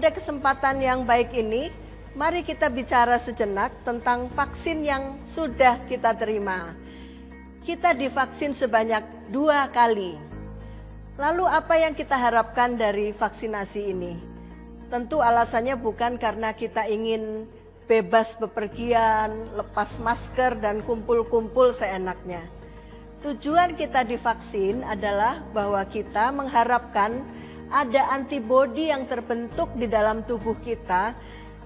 Pada kesempatan yang baik ini, mari kita bicara sejenak tentang vaksin yang sudah kita terima. Kita divaksin sebanyak 2 kali. Lalu apa yang kita harapkan dari vaksinasi ini? Tentu alasannya bukan karena kita ingin bebas bepergian, lepas masker, dan kumpul-kumpul seenaknya. Tujuan kita divaksin adalah bahwa kita mengharapkan ada antibodi yang terbentuk di dalam tubuh kita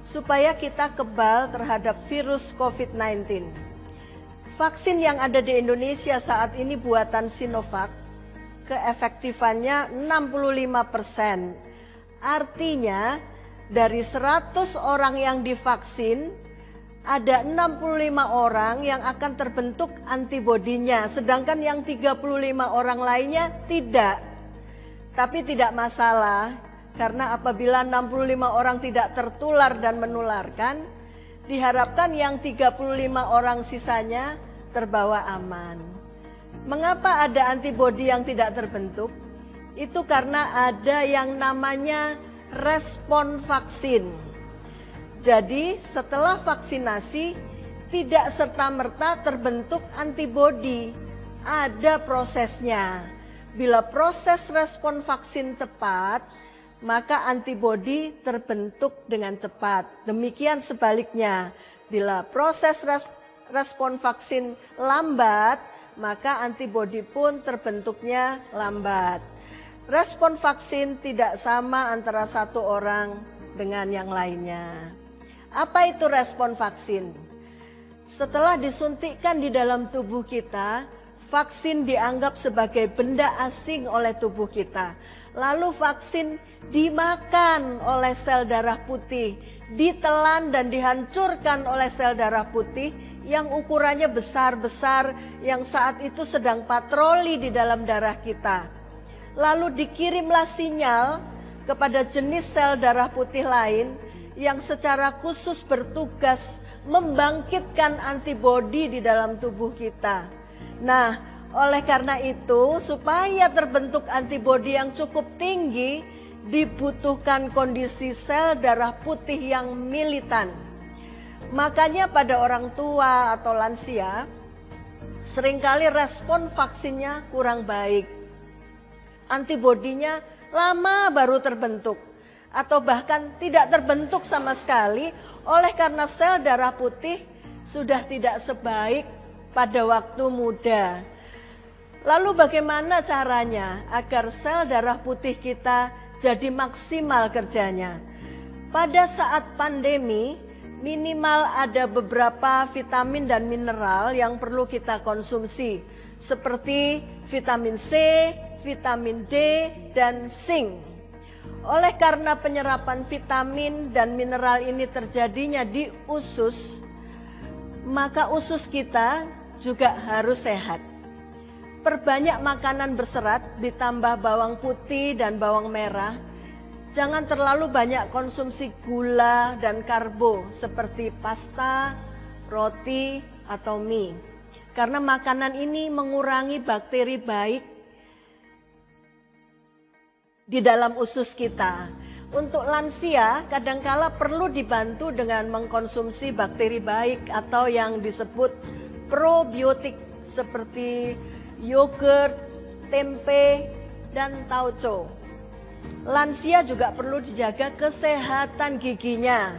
supaya kita kebal terhadap virus COVID-19. Vaksin yang ada di Indonesia saat ini buatan Sinovac, keefektifannya 65%. Artinya dari 100 orang yang divaksin, ada 65 orang yang akan terbentuk antibodinya, sedangkan yang 35 orang lainnya tidak. Tapi tidak masalah, karena apabila 65 orang tidak tertular dan menularkan, diharapkan yang 35 orang sisanya terbawa aman. Mengapa ada antibodi yang tidak terbentuk? Itu karena ada yang namanya respon vaksin. Jadi setelah vaksinasi tidak serta-merta terbentuk antibodi, ada prosesnya. Bila proses respon vaksin cepat, maka antibodi terbentuk dengan cepat. Demikian sebaliknya, bila proses respon vaksin lambat, maka antibodi pun terbentuknya lambat. Respon vaksin tidak sama antara satu orang dengan yang lainnya. Apa itu respon vaksin? Setelah disuntikkan di dalam tubuh kita, vaksin dianggap sebagai benda asing oleh tubuh kita. Lalu vaksin dimakan oleh sel darah putih, ditelan dan dihancurkan oleh sel darah putih yang ukurannya besar-besar, yang saat itu sedang patroli di dalam darah kita. Lalu dikirimlah sinyal kepada jenis sel darah putih lain yang secara khusus bertugas membangkitkan antibodi di dalam tubuh kita. Nah, oleh karena itu, supaya terbentuk antibodi yang cukup tinggi, dibutuhkan kondisi sel darah putih yang militan. Makanya pada orang tua atau lansia, seringkali respon vaksinnya kurang baik. Antibodinya lama baru terbentuk, atau bahkan tidak terbentuk sama sekali, oleh karena sel darah putih sudah tidak sebaik pada waktu muda. Lalu bagaimana caranya agar sel darah putih kita jadi maksimal kerjanya? Pada saat pandemi, minimal ada beberapa vitamin dan mineral yang perlu kita konsumsi, seperti vitamin C, vitamin D, dan zinc. Oleh karena penyerapan vitamin dan mineral ini terjadinya di usus, maka usus kita juga harus sehat. Perbanyak makanan berserat ditambah bawang putih dan bawang merah. Jangan terlalu banyak konsumsi gula dan karbo seperti pasta, roti, atau mie. Karena makanan ini mengurangi bakteri baik di dalam usus kita. Untuk lansia, kadangkala perlu dibantu dengan mengkonsumsi bakteri baik atau yang disebut probiotik seperti yogurt, tempe, dan tauco. Lansia juga perlu dijaga kesehatan giginya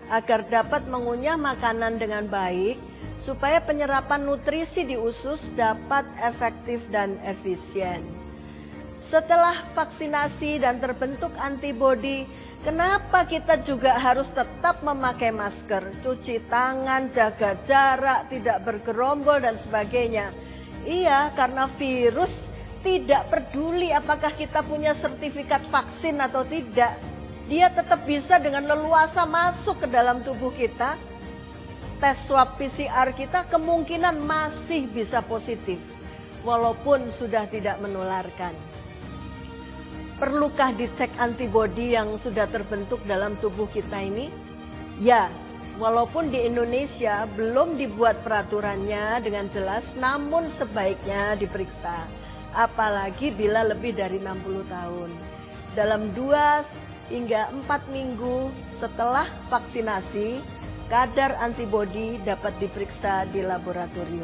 agar dapat mengunyah makanan dengan baik supaya penyerapan nutrisi di usus dapat efektif dan efisien. Setelah vaksinasi dan terbentuk antibodi, kenapa kita juga harus tetap memakai masker, cuci tangan, jaga jarak, tidak bergerombol dan sebagainya? Iya, karena virus tidak peduli apakah kita punya sertifikat vaksin atau tidak. Dia tetap bisa dengan leluasa masuk ke dalam tubuh kita. Tes swab PCR kita kemungkinan masih bisa positif, walaupun sudah tidak menularkan. Perlukah dicek antibodi yang sudah terbentuk dalam tubuh kita ini? Ya, walaupun di Indonesia belum dibuat peraturannya dengan jelas, namun sebaiknya diperiksa. Apalagi bila lebih dari 60 tahun. Dalam 2 hingga 4 minggu setelah vaksinasi, kadar antibodi dapat diperiksa di laboratorium.